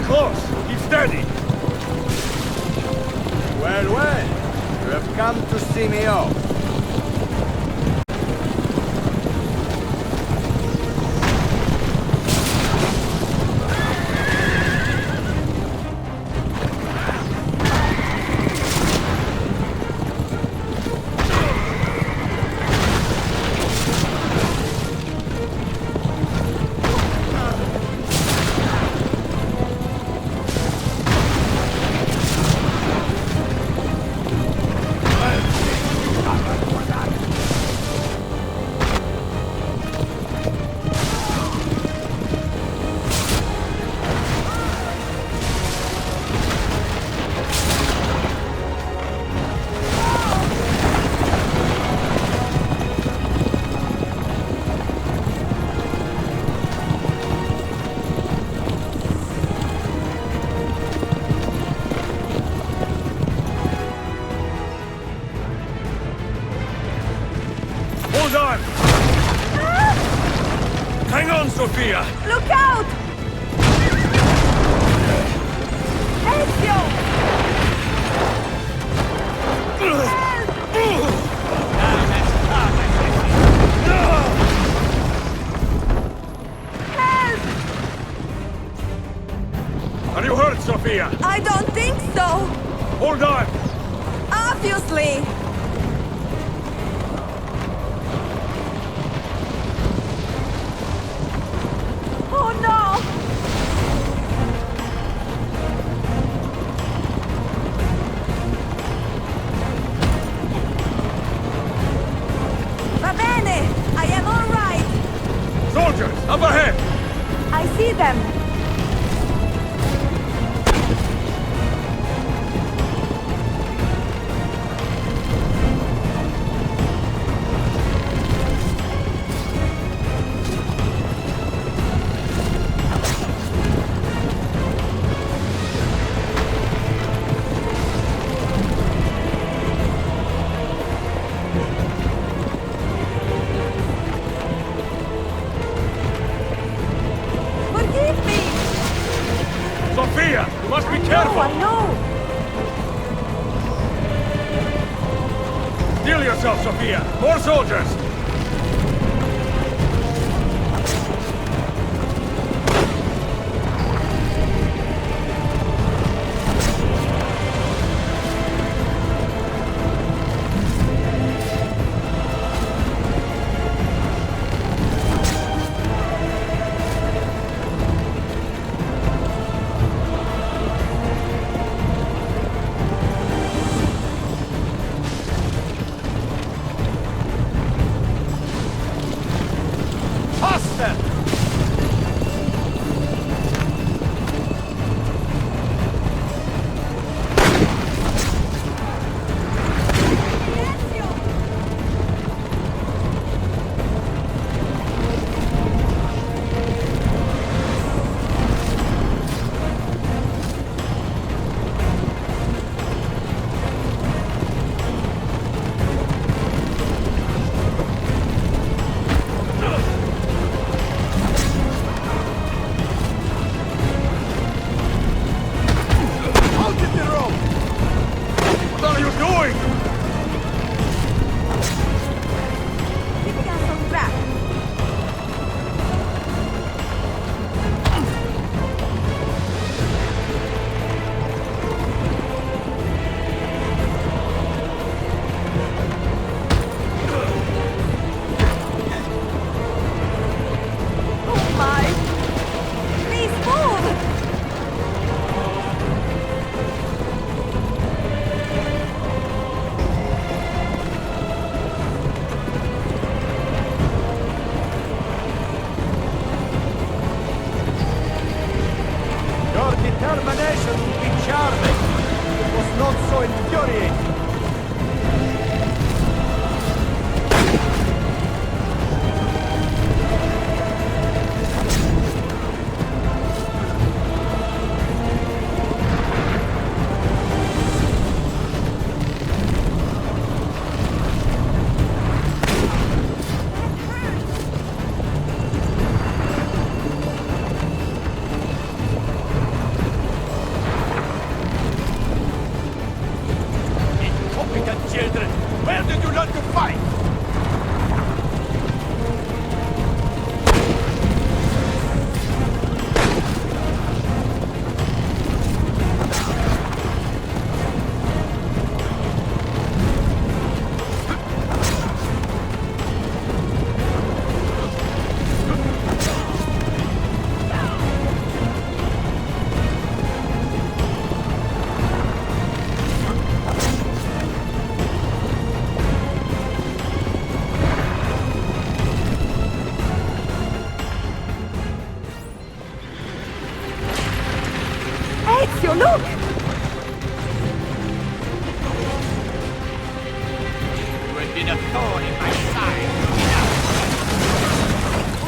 close. Keep steady. Well, well. You have come to see me off. Hold on! Hang on, Sophia! Look out! Ezio! Help! Are you hurt, Sophia? I don't think so! Hold on! Obviously! Oh no! Va bene! I am all right! Soldiers, up ahead! I see them! Forgive me! Sophia, you must be I careful! know! Steel yourself, Sophia! More soldiers! Quiet, children! Where did you learn to fight? Ezio, look! You had been a thorn in my side.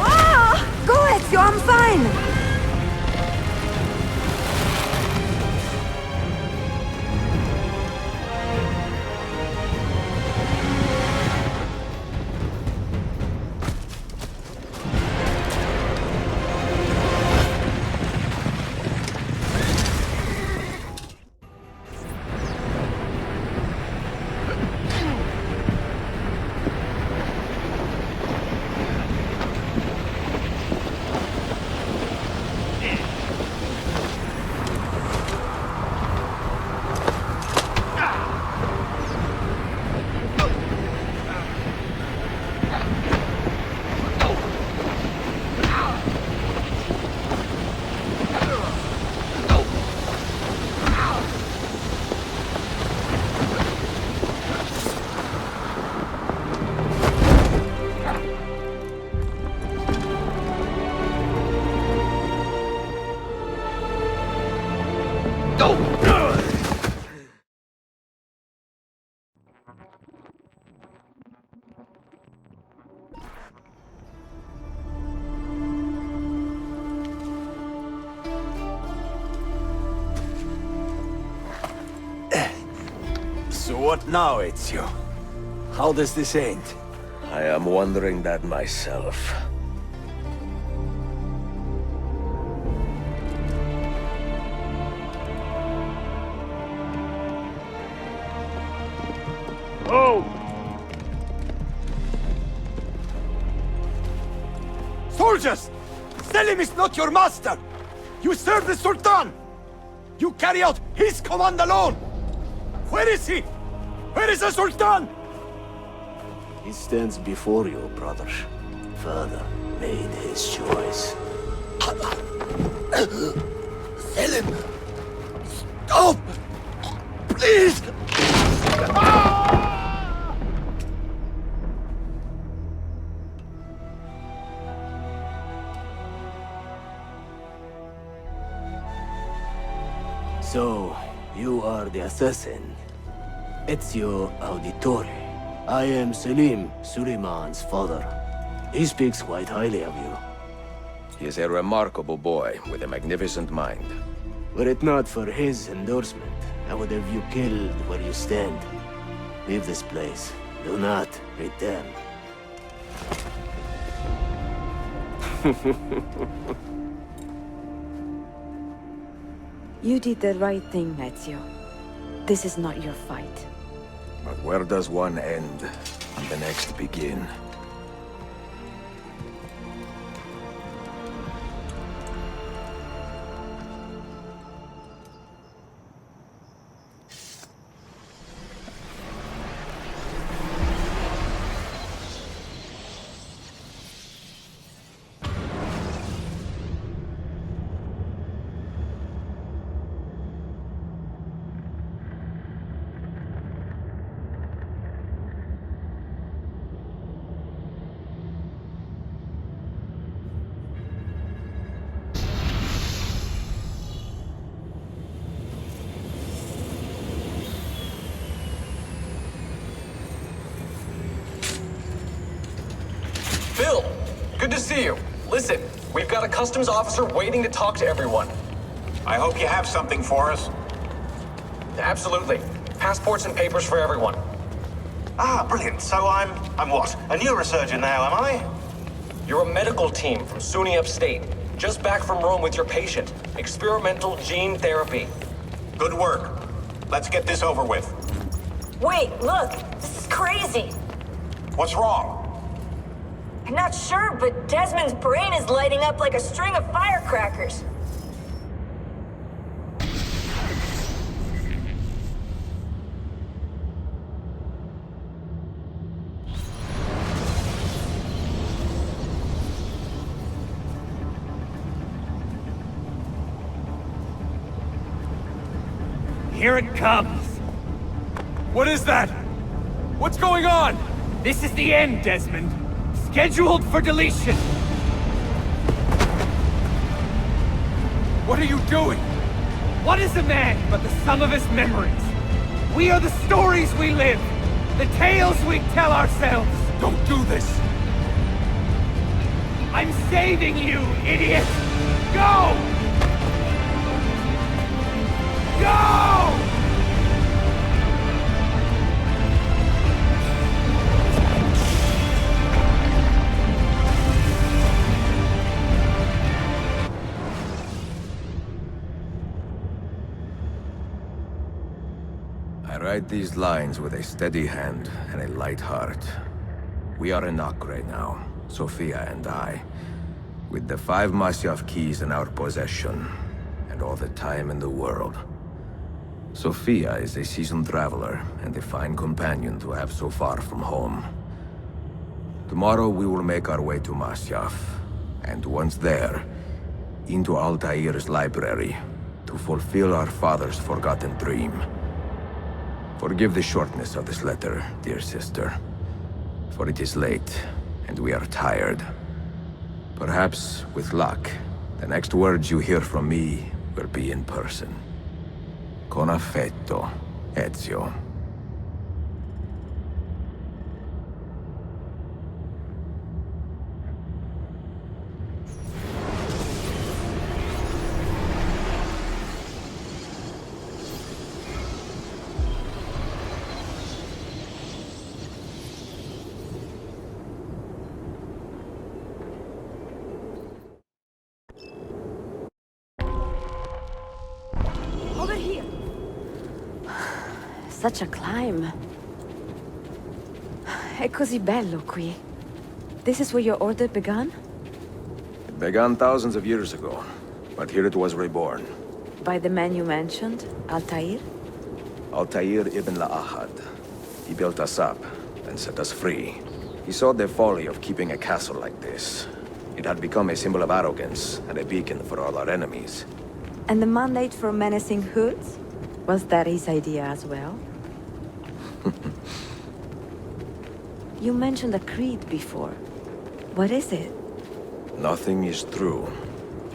Ah! Go, Ezio, I'm fine! So what now, Ezio? How does this end? I am wondering that myself. Oh! Soldiers! Selim is not your master! You serve the Sultan! You carry out his command alone! Where is he? Where is the Sultan? He stands before you, brother. Father made his choice. Selim! Stop! Please! So, you are the assassin. Ezio Auditore. I am Selim, Suleiman's father. He speaks quite highly of you. He is a remarkable boy with a magnificent mind. Were it not for his endorsement, I would have you killed where you stand. Leave this place. Do not return. You did the right thing, Ezio. This is not your fight. But where does one end and the next begin? Phil, good to see you. Listen, we've got a customs officer waiting to talk to everyone. I hope you have something for us. Absolutely. Passports and papers for everyone. Ah, brilliant. So I'm what? A neurosurgeon now, am I? You're a medical team from SUNY Upstate. Just back from Rome with your patient. Experimental gene therapy. Good work. Let's get this over with. Wait, look! This is crazy! What's wrong? I'm not sure, but Desmond's brain is lighting up like a string of firecrackers. Here it comes! What is that? What's going on? This is the end, Desmond. Scheduled for deletion. What are you doing? What is a man but the sum of his memories? We are the stories we live, the tales we tell ourselves. Don't do this! I'm saving you, idiot! Go! Go! I write these lines with a steady hand and a light heart. We are in Acre now, Sophia and I, with the 5 Masyaf keys in our possession, and all the time in the world. Sophia is a seasoned traveler, and a fine companion to have so far from home. Tomorrow we will make our way to Masyaf, and once there, into ALTAIR'S library, to fulfill our father's forgotten dream. Forgive the shortness of this letter, dear sister, for it is late, and we are tired. Perhaps, with luck, the next words you hear from me will be in person. Con affetto, Ezio. Over here. Such a climb. È così bello qui. This is where your order began? It began thousands of years ago, but here it was reborn. By the man you mentioned, Altair? Altair ibn La'ahad. He built us up, and set us free. He saw the folly of keeping a castle like this. It had become a symbol of arrogance, and a beacon for all our enemies. And the mandate for menacing hoods? Was that his idea as well? You mentioned a creed before. What is it? Nothing is true.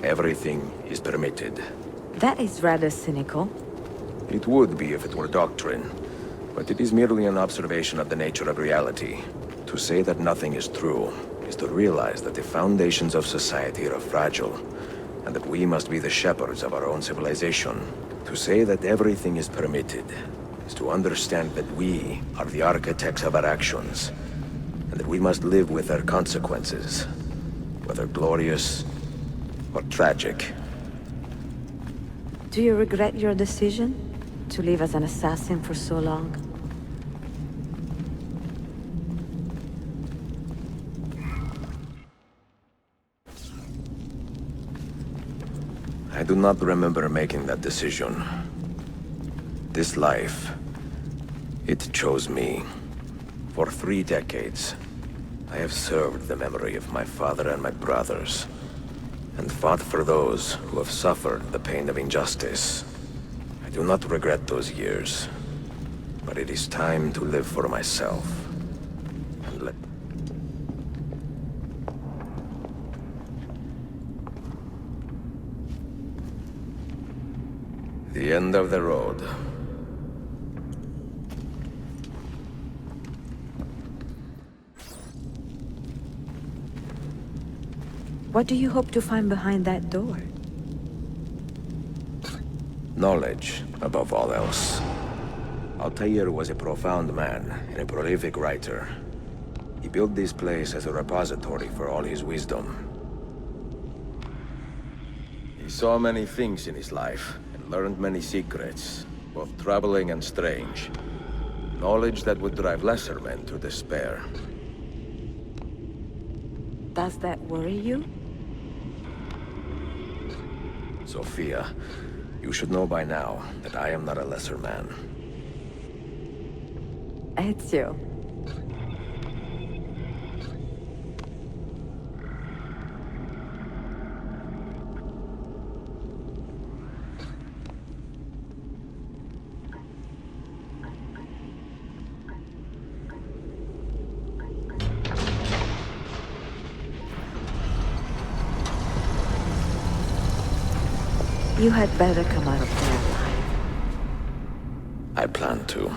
Everything is permitted. That is rather cynical. It would be if it were doctrine, but it is merely an observation of the nature of reality. To say that nothing is true is to realize that the foundations of society are fragile, and that we must be the shepherds of our own civilization. To say that everything is permitted is to understand that we are the architects of our actions, and that we must live with their consequences, whether glorious or tragic. Do you regret your decision to live as an assassin for so long? I do not remember making that decision. This life, it chose me. For 3 decades, I have served the memory of my father and my brothers, and fought for those who have suffered the pain of injustice. I do not regret those years, but it is time to live for myself. And let... The end of the road. What do you hope to find behind that door? Knowledge, above all else. Altair was a profound man and a prolific writer. He built this place as a repository for all his wisdom. He saw many things in his life, and learned many secrets, both troubling and strange. Knowledge that would drive lesser men to despair. Does that worry you? Sophia, you should know by now that I am not a lesser man. Ezio. You had better come out of there alive. I plan to.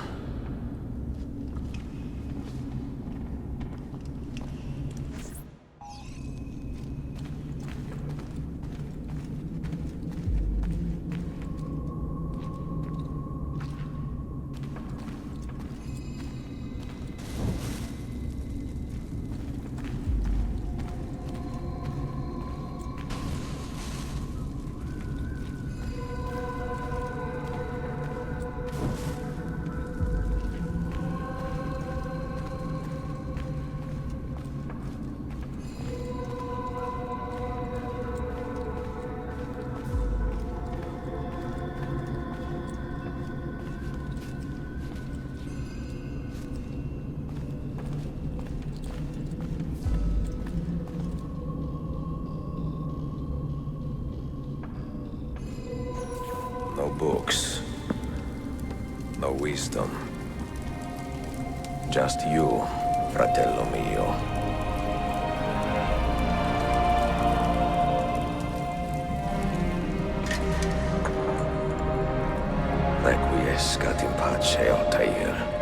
No books. No wisdom. Just you, fratello mio. Requiescat in pace, Altair.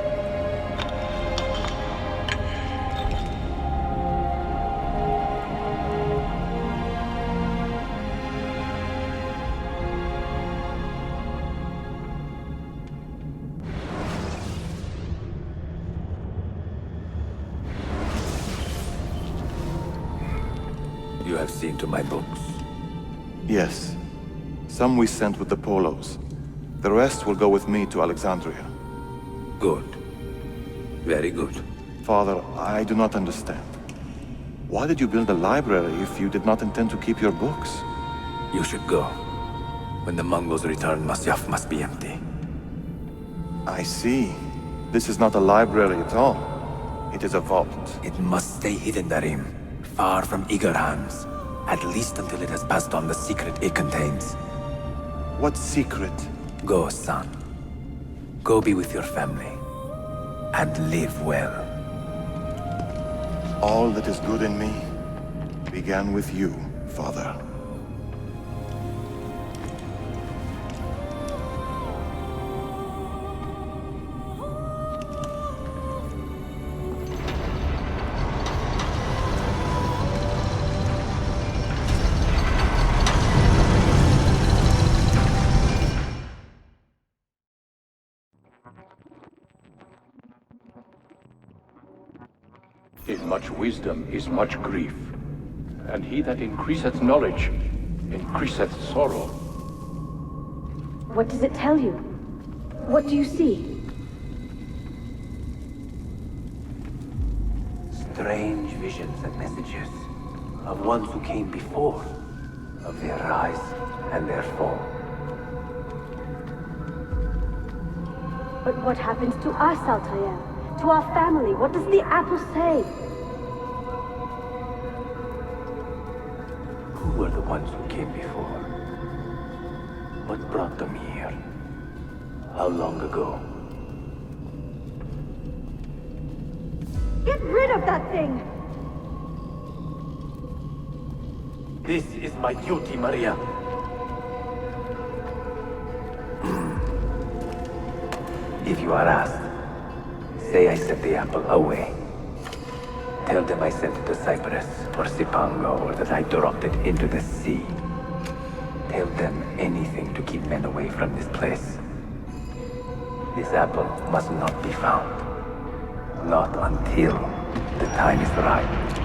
You have seen to my books. Yes. Some we sent with the Polos. The rest will go with me to Alexandria. Good. Very good. Father, I do not understand. Why did you build a library if you did not intend to keep your books? You should go. When the Mongols return, Masyaf must be empty. I see. This is not a library at all. It is a vault. It must stay hidden, Darim. Far from eager hands. At least until it has passed on the secret it contains. What secret? Go, son. Go be with your family. And live well. All that is good in me began with you, Father. In much wisdom is much grief, and he that increaseth knowledge increaseth sorrow. What does it tell you? What do you see? Strange visions and messages of ones who came before, of their rise and their fall. But what happens to us, Altair? To our family? What does the apple say? Who were the ones who came before? What brought them here? How long ago? Get rid of that thing! This is my duty, Maria. If you are asked, say I sent the apple away. Tell them I sent it to Cyprus or Cipango, or that I dropped it into the sea. Tell them anything to keep men away from this place. This apple must not be found. Not until the time is right.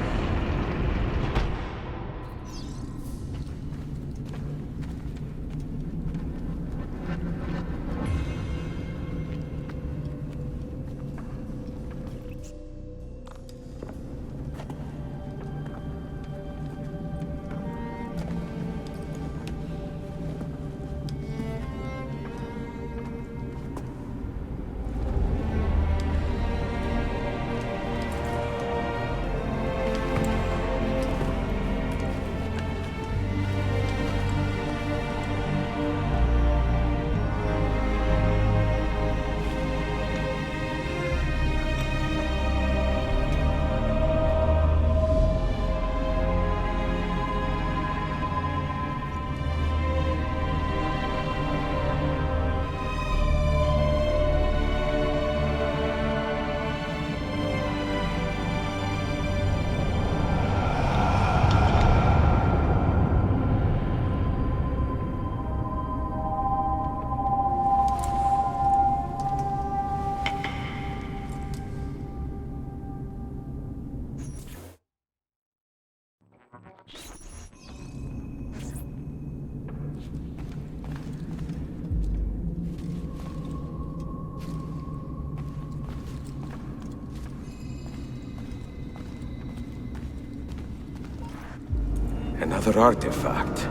Another artifact.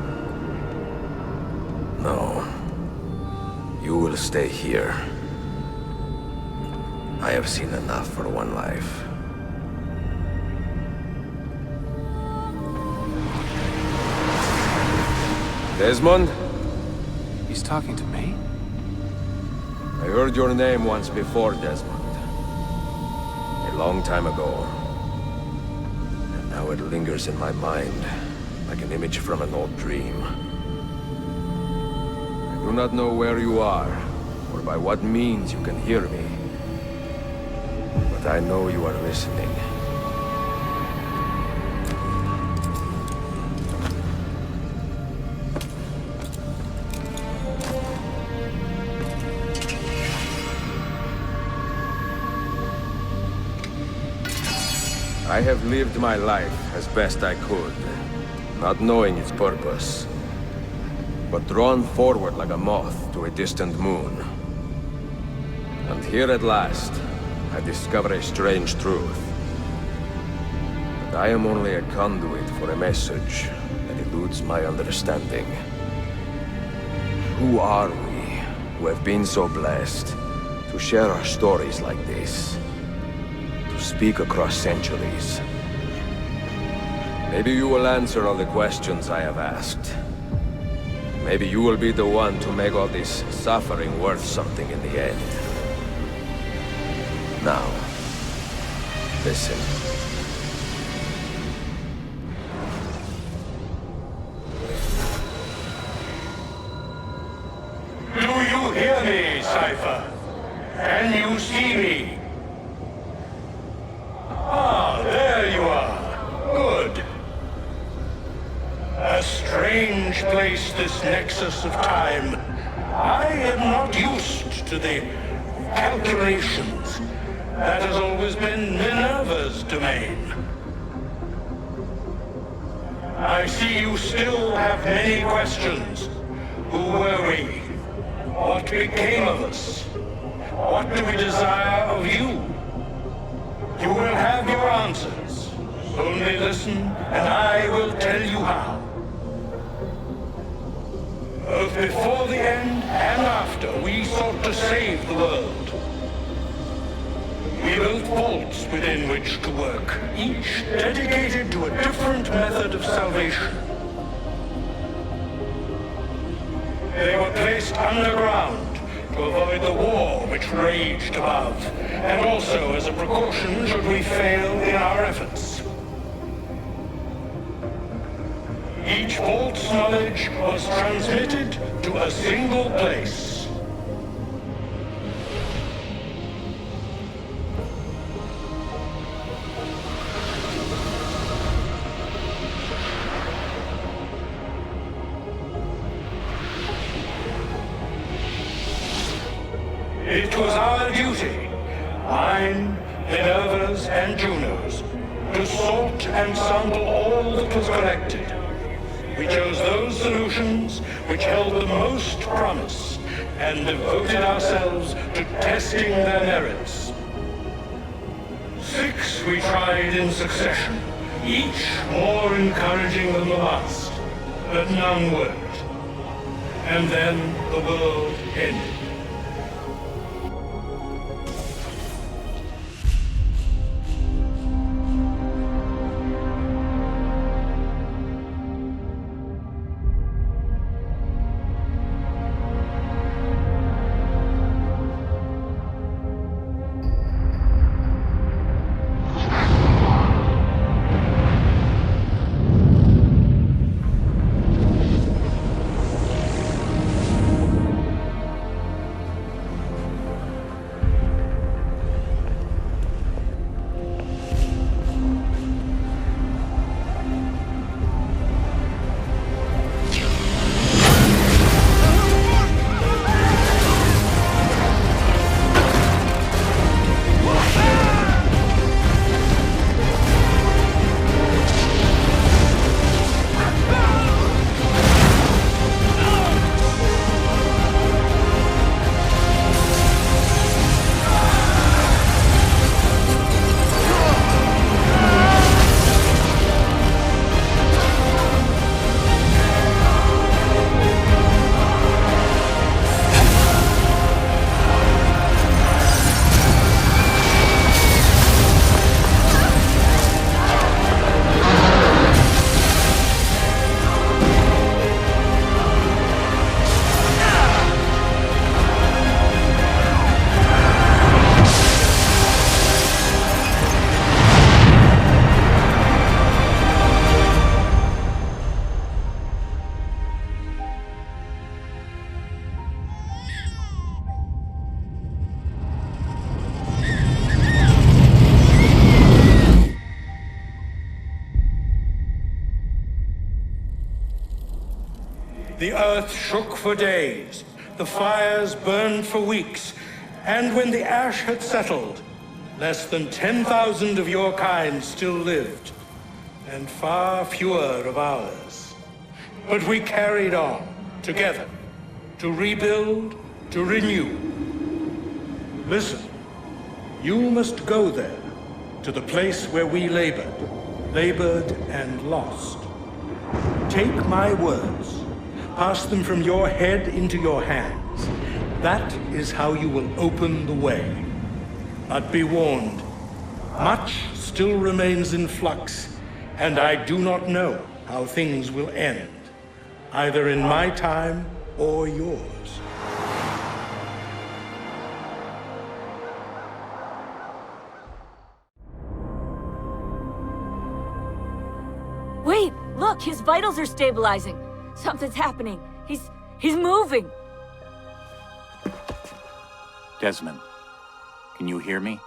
No. You will stay here. I have seen enough for one life. Desmond? He's talking to me? I heard your name once before, Desmond. A long time ago. And now it lingers in my mind, like an image from an old dream. I do not know where you are, or by what means you can hear me. But I know you are listening. I have lived my life as best I could, not knowing its purpose, but drawn forward like a moth to a distant moon. And here at last, I discover a strange truth. That I am only a conduit for a message that eludes my understanding. Who are we, who have been so blessed, to share our stories like this? To speak across centuries. Maybe you will answer all the questions I have asked. Maybe you will be the one to make all this suffering worth something in the end. Now, listen. Do you hear me, Cypher? Can you see me? Ah, there you are. Good. A strange place, this nexus of time. I am not used to the calculations. That has always been Minerva's domain. I see you still have many questions. Who were we? What became of us? What do we desire of you? You will have your answers. Only listen, and I will tell you how. Both before the end and after, we sought to save the world. We built vaults within which to work, each dedicated to a different method of salvation. They were placed underground to avoid the war which raged above, and also as a precaution should we fail in our efforts. Each vault's knowledge was transmitted to a single place. It was our duty, mine, Minerva's, and Juno's, to sort and sample all that was collected. We chose those solutions which held the most promise, and devoted ourselves to testing their merits. 6 we tried in succession, each more encouraging than the last, but none worked. And then the world ended. The earth shook for days, the fires burned for weeks, and when the ash had settled, less than 10,000 of your kind still lived, and far fewer of ours. But we carried on, together, to rebuild, to renew. Listen, you must go there, to the place where we labored and lost. Take my words, pass them from your head into your hands. That is how you will open the way. But be warned, much still remains in flux, and I do not know how things will end, either in my time or yours. Wait, look, his vitals are stabilizing. Something's happening. He's moving. Desmond, can you hear me?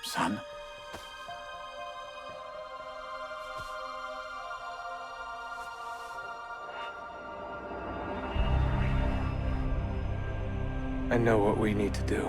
Son? I know what we need to do.